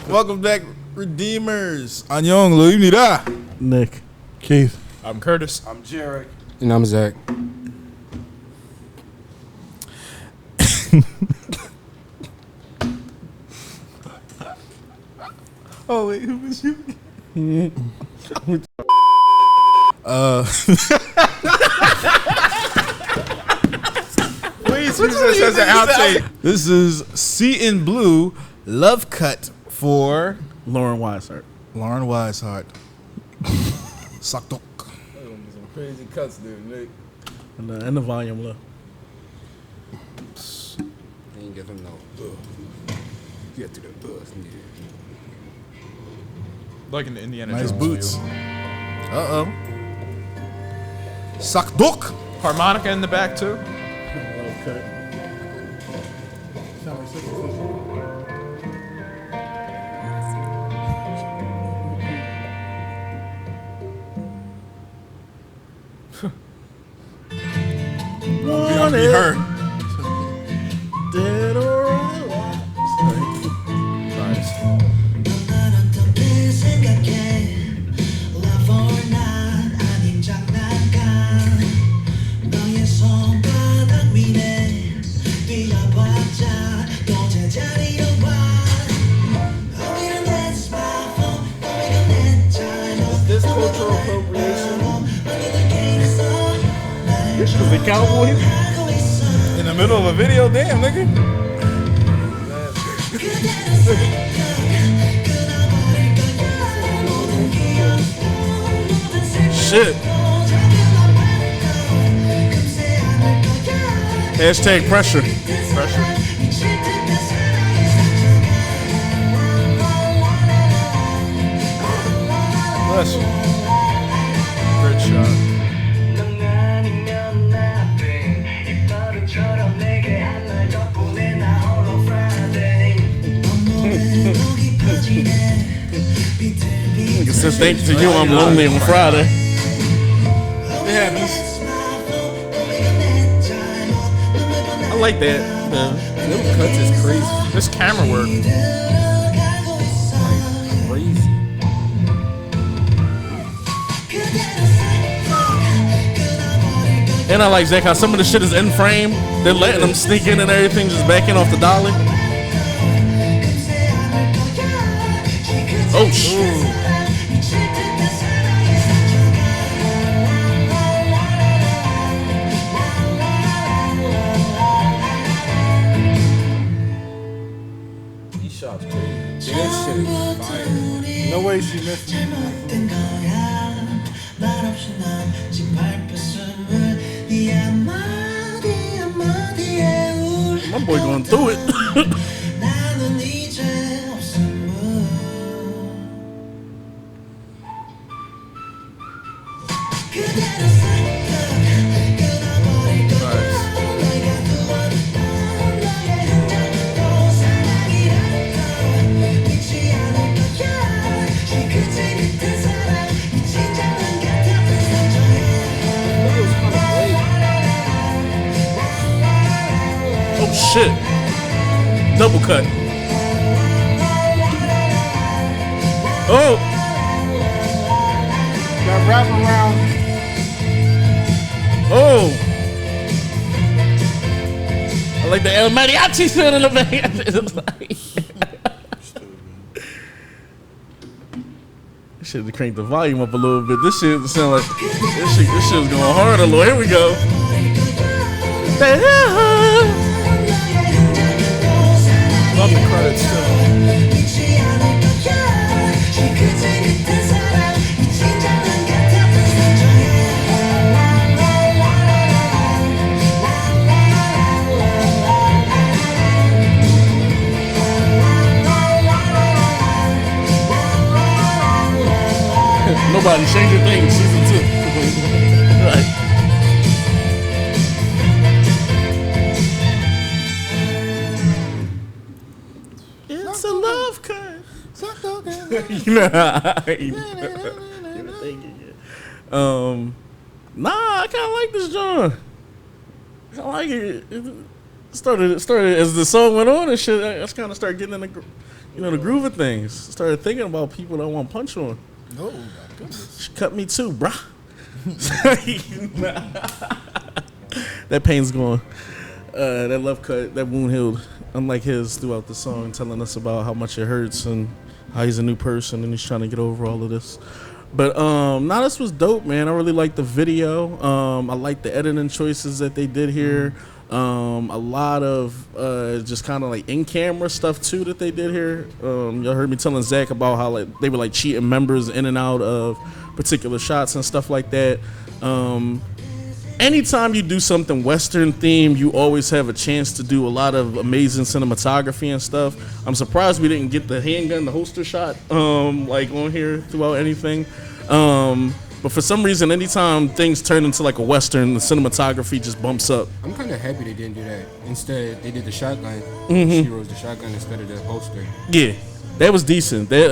Welcome back, Redeemers. 안녕, 로입니다. Nick. Keith. I'm Curtis. I'm Jarek. And I'm Zach. Oh wait, who was you? Please use this as an outtake. This is CNBLUE Love Cut for Lauren Weishart. Lauren Weishart. Sakdok. Some crazy cuts there, Nick. And the volume low. They ain't get them no. Get to the bus, nigga. Like in the Indiana Nice Jones boots. feel. Uh-oh. Sakdok. Harmonica in the back too. Okay. Sound like such a Beyond be her. Dead or alive. Nice. Is this cultural appropriation? Is the cowboy? In the middle of a video, damn, nigga. Shit. Hashtag pressure. Bless you. Great shot. Nigga says thank you to you, I'm lonely on Friday. It happens. I like that. Them cuts is crazy. This camera work. Crazy. And I like Zach how some of the shit is in frame. They're letting them sneak in and everything, just backing off the dolly. Oh shit. These shots crazy. This shit is fire. No way she missed me. My boy going through it. Oh shit. Double cut. Oh. Got wrap around. Oh. I like the El Mariachi sound in the back. Should have cranked the volume up a little bit. This shit sound like this shit was going hard a little. Here we go. Love the credits too. Nobody Stranger Things season 2. Right. It's a love cut. You know how nah, I kind of like this genre. I like it. It started as the song went on and shit. I just kind of started getting in the the groove of things. Started thinking about people that I want to punch on. Oh my goodness. She cut me too, bruh. That pain's gone. That love cut, that wound healed. Unlike his throughout the song, telling us about how much it hurts and how he's a new person and he's trying to get over all of this. But this was dope, man. I really liked the video. I like the editing choices that they did here. A lot of just kind of like in-camera stuff too that they did here. Y'all heard me telling Zach about how like they were like cheating members in and out of particular shots and stuff like that. Anytime you do something Western themed, you always have a chance to do a lot of amazing cinematography and stuff. I'm surprised we didn't get the handgun, the holster shot, like on here throughout anything. But for some reason, anytime things turn into like a Western, the cinematography just bumps up. I'm kind of happy they didn't do that. Instead, they did the shotgun. She rose the shotgun instead of the holster. Yeah, that was decent. That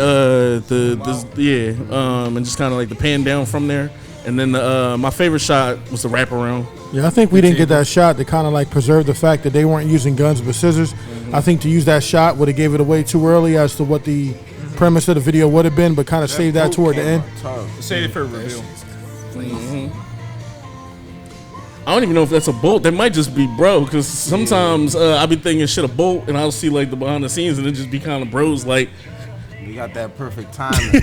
and just kind of like the pan down from there. And then my favorite shot was the wraparound. Yeah, I think we didn't get that shot to kind of like preserve the fact that they weren't using guns but scissors. I think to use that shot would have gave it away too early as to what the premise of the video would have been, but kind of save that toward the end. Save it for a reveal. I don't even know if that's a bolt. That might just be bro, because sometimes I be thinking shit a bolt, and I'll see like the behind the scenes, and it just be kind of bros like. We got that perfect timing.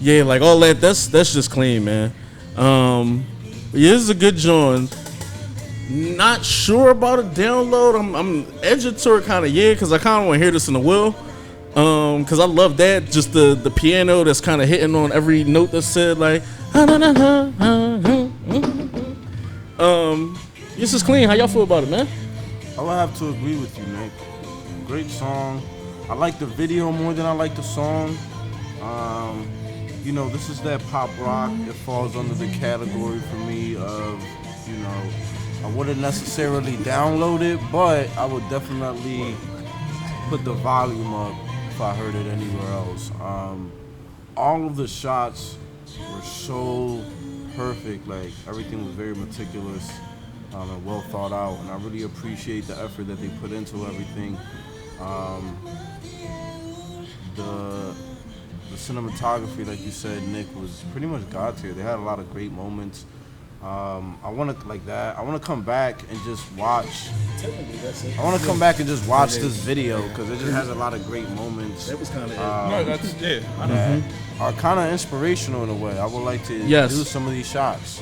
Yeah, like all that. That's just clean, man. Yeah, this is a good joint. Not sure about a download. I'm edging toward kind of because I kind of want to hear this in the will. Because I love that. Just the piano that's kind of hitting on every note that's said. Like, this is clean. How y'all feel about it, man? I would have to agree with you, Nick. Great song. I like the video more than I like the song. This is that pop rock. It falls under the category for me of, I wouldn't necessarily download it, but I would definitely put the volume up if I heard it anywhere else. All of the shots were so perfect. Like, everything was very meticulous and well thought out, and I really appreciate the effort that they put into everything. The cinematography, like you said, Nick, was pretty much God tier. They had a lot of great moments. I want to come back and just watch. I want to come back and just watch this video because it just has a lot of great moments. That was kind of that are kind of inspirational in a way. I would like to do some of these shots.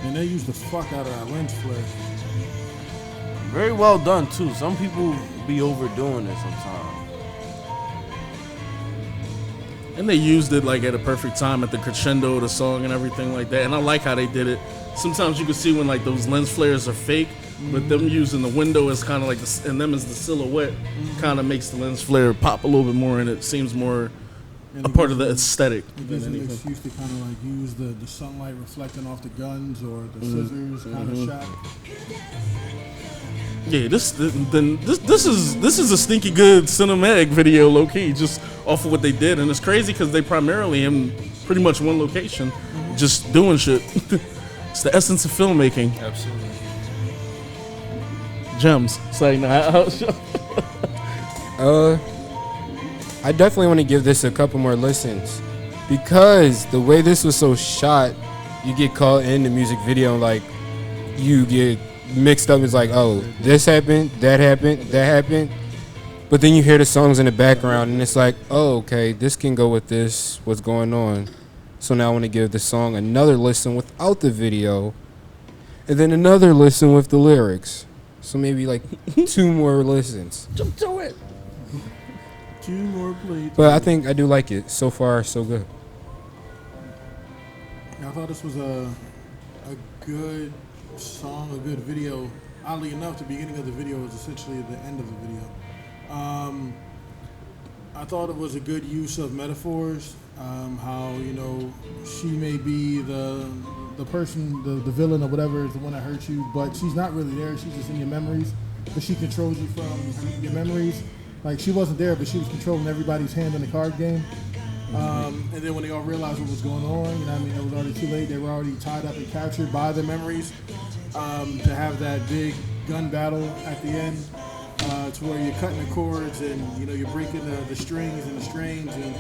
And they used the fuck out of that lens flare. Very well done too. Some people be overdoing it sometimes. And they used it like at a perfect time at the crescendo of the song and everything like that. And I like how they did it. Sometimes you can see when like those lens flares are fake, but them using the window as kind of like and them as the silhouette kind of makes the lens flare pop a little bit more, and it seems more a part of the aesthetic. It gives an excuse to kind of like use the sunlight reflecting off the guns or the scissors kind of shot. Yeah, this is a stinky good cinematic video, low key, just off of what they did, and it's crazy because they primarily in pretty much one location, just doing shit. It's the essence of filmmaking. Absolutely. Gems. Say now. I definitely want to give this a couple more listens because the way this was so shot, you get caught in the music video and like you get mixed up. It's like, oh, this happened, that happened, that happened. But then you hear the songs in the background and it's like, oh, okay, this can go with this, what's going on. So now I want to give the song another listen without the video and then another listen with the lyrics. So maybe like 2 more listens. Jump to it. 2 more, please. But I think I do like it. So far, so good. I thought this was a good song, a good video. Oddly enough, the beginning of the video was essentially the end of the video. I thought it was a good use of metaphors. How she may be the person, the villain or whatever is the one that hurts you, but she's not really there. She's just in your memories, but she controls you from your memories. Like, she wasn't there, but she was controlling everybody's hand in the card game. And then when they all realized what was going on, it was already too late. They were already tied up and captured by their memories. To have that big gun battle at the end, to where you're cutting the chords and you're breaking the strings and the strains and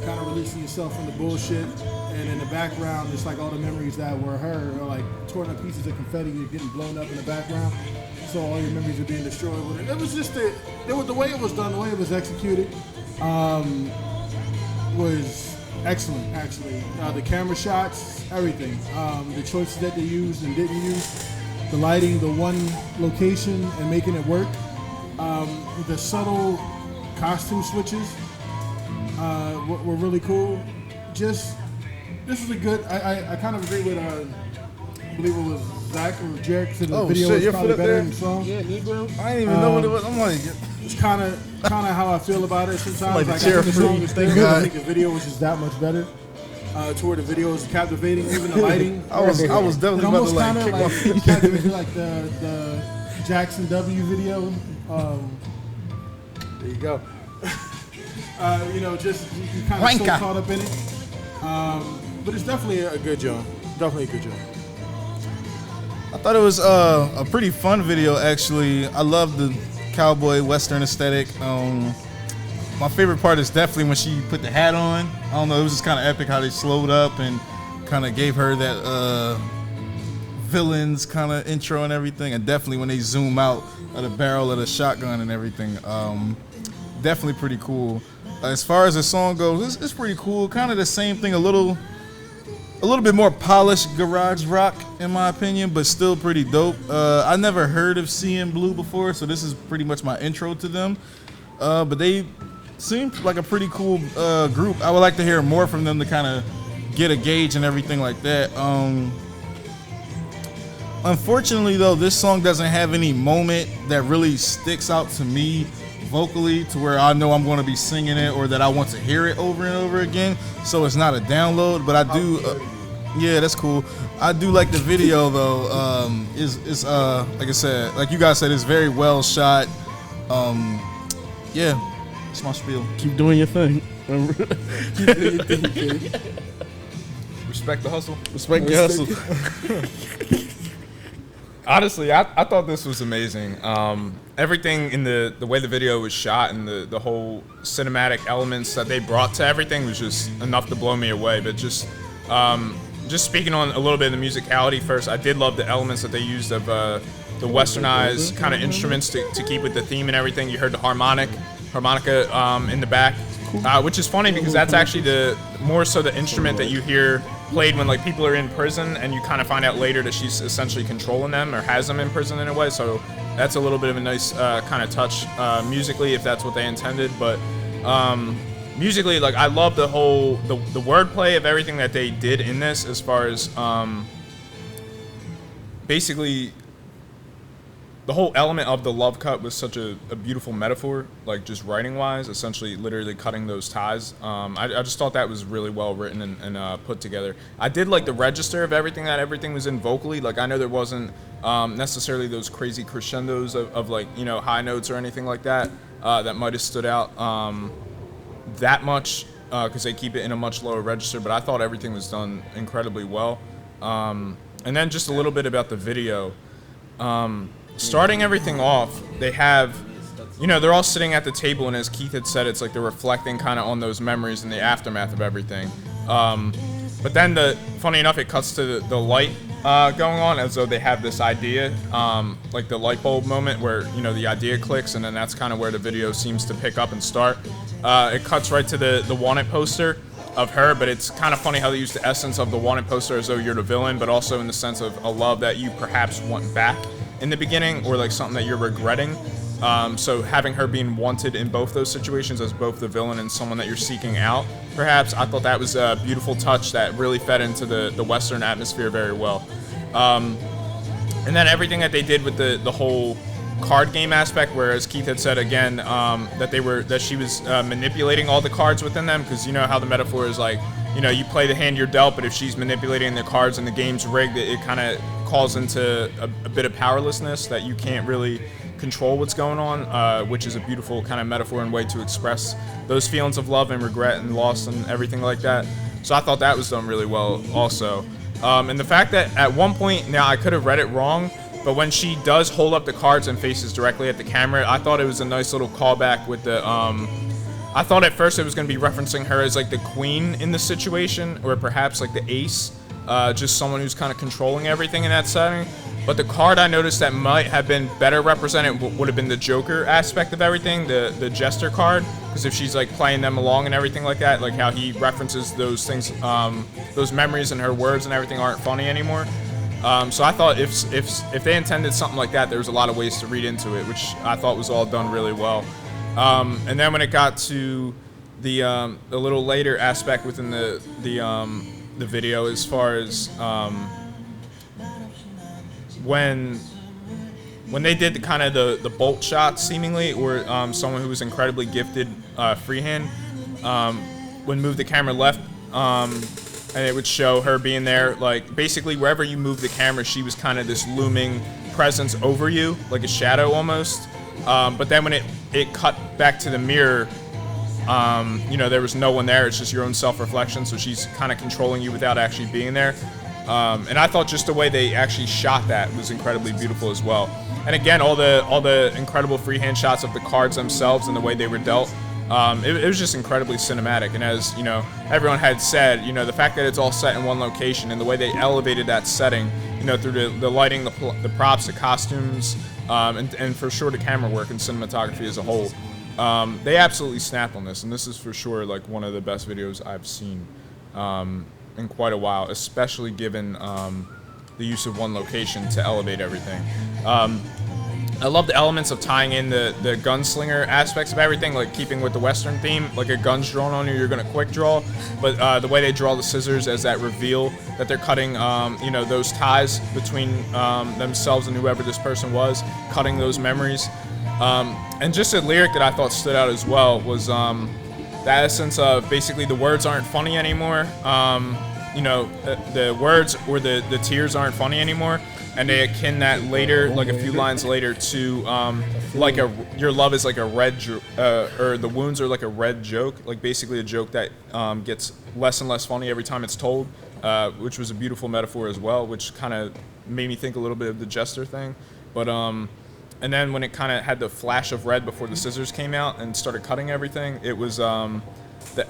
kind of releasing yourself from the bullshit. And in the background, it's like all the memories that were her are like torn up pieces of confetti are getting blown up in the background. So all your memories are being destroyed with it. It was just the way it was done, the way it was executed, was excellent. Actually, the camera shots, everything, the choices that they used and didn't use, the lighting, the one location and making it work, the subtle costume switches were really cool. This was a good. I kind of agree with. I believe it was Zach or Jarek said the video was probably better than the song. Yeah, Negro. I didn't even know what it was. I'm like, it's kind of how I feel about it sometimes. Like the I think the song is good. God. I think the video was just that much better. To where the video is captivating, even the lighting. I was definitely about to like kick off. Captivating like the Jackson W video. There you go. Just you kind of so caught up in it. But it's definitely a good job. Definitely a good job. I thought it was a pretty fun video, actually. I love the cowboy western aesthetic. My favorite part is definitely when she put the hat on. I don't know, it was just kind of epic how they slowed up and kind of gave her that villains kind of intro and everything. And definitely when they zoom out of the barrel of the shotgun and everything, definitely pretty cool. As far as the song goes, it's pretty cool. Kind of the same thing, a little bit more polished garage rock in my opinion, but still pretty dope. I never heard of CNBLUE before, so this is pretty much my intro to them. But they seem like a pretty cool group. I would like to hear more from them to kind of get a gauge and everything like that. Unfortunately though, this song doesn't have any moment that really sticks out to me vocally to where I know I'm going to be singing it or that I want to hear it over and over again. So it's not a download, but I do. Yeah, that's cool. I do like the video though. It's like I said, like you guys said, it's very well shot. Yeah, it's my spiel. Keep doing your thing. Respect the hustle. Respect your hustle. Honestly, I thought this was amazing. Everything in the way the video was shot and the whole cinematic elements that they brought to everything was just enough to blow me away. But just speaking on a little bit of the musicality first, I did love the elements that they used of the westernized kind of instruments to keep with the theme and everything. You heard the harmonica in the back, which is funny because that's actually more so the instrument that you hear played when like people are in prison, and you kind of find out later that she's essentially controlling them or has them in prison in a way. So that's a little bit of a nice kind of touch musically, if that's what they intended. But musically, like I love the whole the wordplay of everything that they did in this, as far as basically the whole element of the love cut was such a beautiful metaphor, like just writing wise, essentially literally cutting those ties. I just thought that was really well written and put together. I did like the register of everything was in vocally. Like I know there wasn't necessarily those crazy crescendos of like, high notes or anything like that that might have stood out that much because they keep it in a much lower register, but I thought everything was done incredibly well. And then just a little bit about the video. Starting everything off, they have, they're all sitting at the table, and as Keith had said, it's like they're reflecting kind of on those memories in the aftermath of everything. But then funny enough, it cuts to the light going on, as though they have this idea, like the light bulb moment where, the idea clicks, and then that's kind of where the video seems to pick up and start. It cuts right to the wanted poster of her, but it's kind of funny how they use the essence of the wanted poster as though you're the villain, but also in the sense of a love that you perhaps want back in the beginning, or like something that you're regretting. So having her being wanted in both those situations as both the villain and someone that you're seeking out, perhaps, I thought that was a beautiful touch that really fed into the Western atmosphere very well. And then everything that they did with the whole card game aspect, where, as Keith had said again, that she was manipulating all the cards within them, because you know how the metaphor is like, you play the hand you're dealt, but if she's manipulating the cards and the game's rigged, it kind of calls into a bit of powerlessness that you can't really control what's going on, which is a beautiful kind of metaphor and way to express those feelings of love and regret and loss and everything like that. So I thought that was done really well also. And the fact that at one point, now I could have read it wrong, But when she does hold up the cards and faces directly at the camera, I thought it was a nice little callback with the. I thought at first it was going to be referencing her as like the queen in the situation, or perhaps like the ace, just someone who's kind of controlling everything in that setting. But the card I noticed that might have been better represented would have been the Joker aspect of everything, the Jester card, because if she's like playing them along and everything like that, like how he references those things, those memories and her words and everything aren't funny anymore. So I thought if they intended something like that, there was a lot of ways to read into it, which I thought was all done really well. And then when it got to the little later aspect within the video, as far as when they did the kind of the bolt shots seemingly, or someone who was incredibly gifted freehand, would move the camera left, and it would show her being there, like basically wherever you move the camera, she was kind of this looming presence over you, like a shadow almost. But then when it cut back to the mirror, there was no one there. It's just your own self-reflection, so she's kind of controlling you without actually being there. And I thought just the way they actually shot that was incredibly beautiful as well. And again, all the incredible freehand shots of the cards themselves and the way they were dealt, it was just incredibly cinematic. And as everyone had said, the fact that it's all set in one location and the way they elevated that setting, through the lighting, the props, the costumes, and for sure the camera work and cinematography as a whole, they absolutely snapped on this. And this is for sure like one of the best videos I've seen in quite a while, especially given the use of one location to elevate everything. I love the elements of tying in the gunslinger aspects of everything, like keeping with the Western theme, like a gun's drawn on you, you're gonna quick draw, but the way they draw the scissors as that reveal that they're cutting, those ties between themselves and whoever this person was, cutting those memories. And just a lyric that I thought stood out as well was the essence of basically the words aren't funny anymore. The words or the tears aren't funny anymore. And they akin that later, like a few lines later, to like your love is like a red, or the wounds are like a red joke, like basically a joke that gets less and less funny every time it's told, which was a beautiful metaphor as well, which kind of made me think a little bit of the Jester thing. But and then when it kind of had the flash of red before the scissors came out and started cutting everything, it was the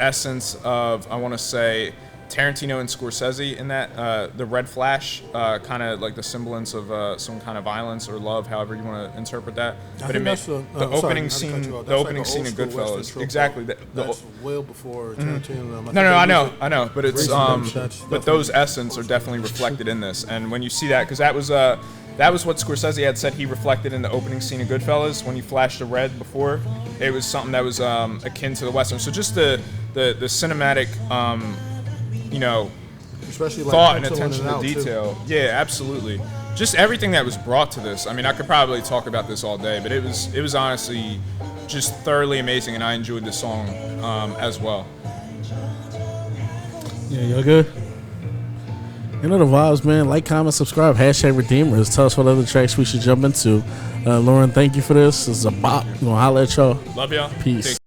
essence of, I want to say, Tarantino and Scorsese in that, the red flash, kind of like the semblance of some kind of violence or love, however you want to interpret that. But it made the opening scene, the opening scene of Goodfellas, exactly. That's well before Tarantino. No, I know, but it's but those essence are definitely reflected in this, and when you see that, because that was what Scorsese had said he reflected in the opening scene of Goodfellas when he flashed the red before. It was something that was akin to the Western. So just the cinematic. Especially thought and attention to detail. Too. Yeah, absolutely. Just everything that was brought to this. I mean, I could probably talk about this all day, but it was honestly just thoroughly amazing, and I enjoyed this song as well. Yeah, y'all good? You know the vibes, man. Like, comment, subscribe. #Redeemers. Tell us what other tracks we should jump into. Lauren, thank you for this. This is a bop. We're gonna holler at y'all. Love y'all. Peace.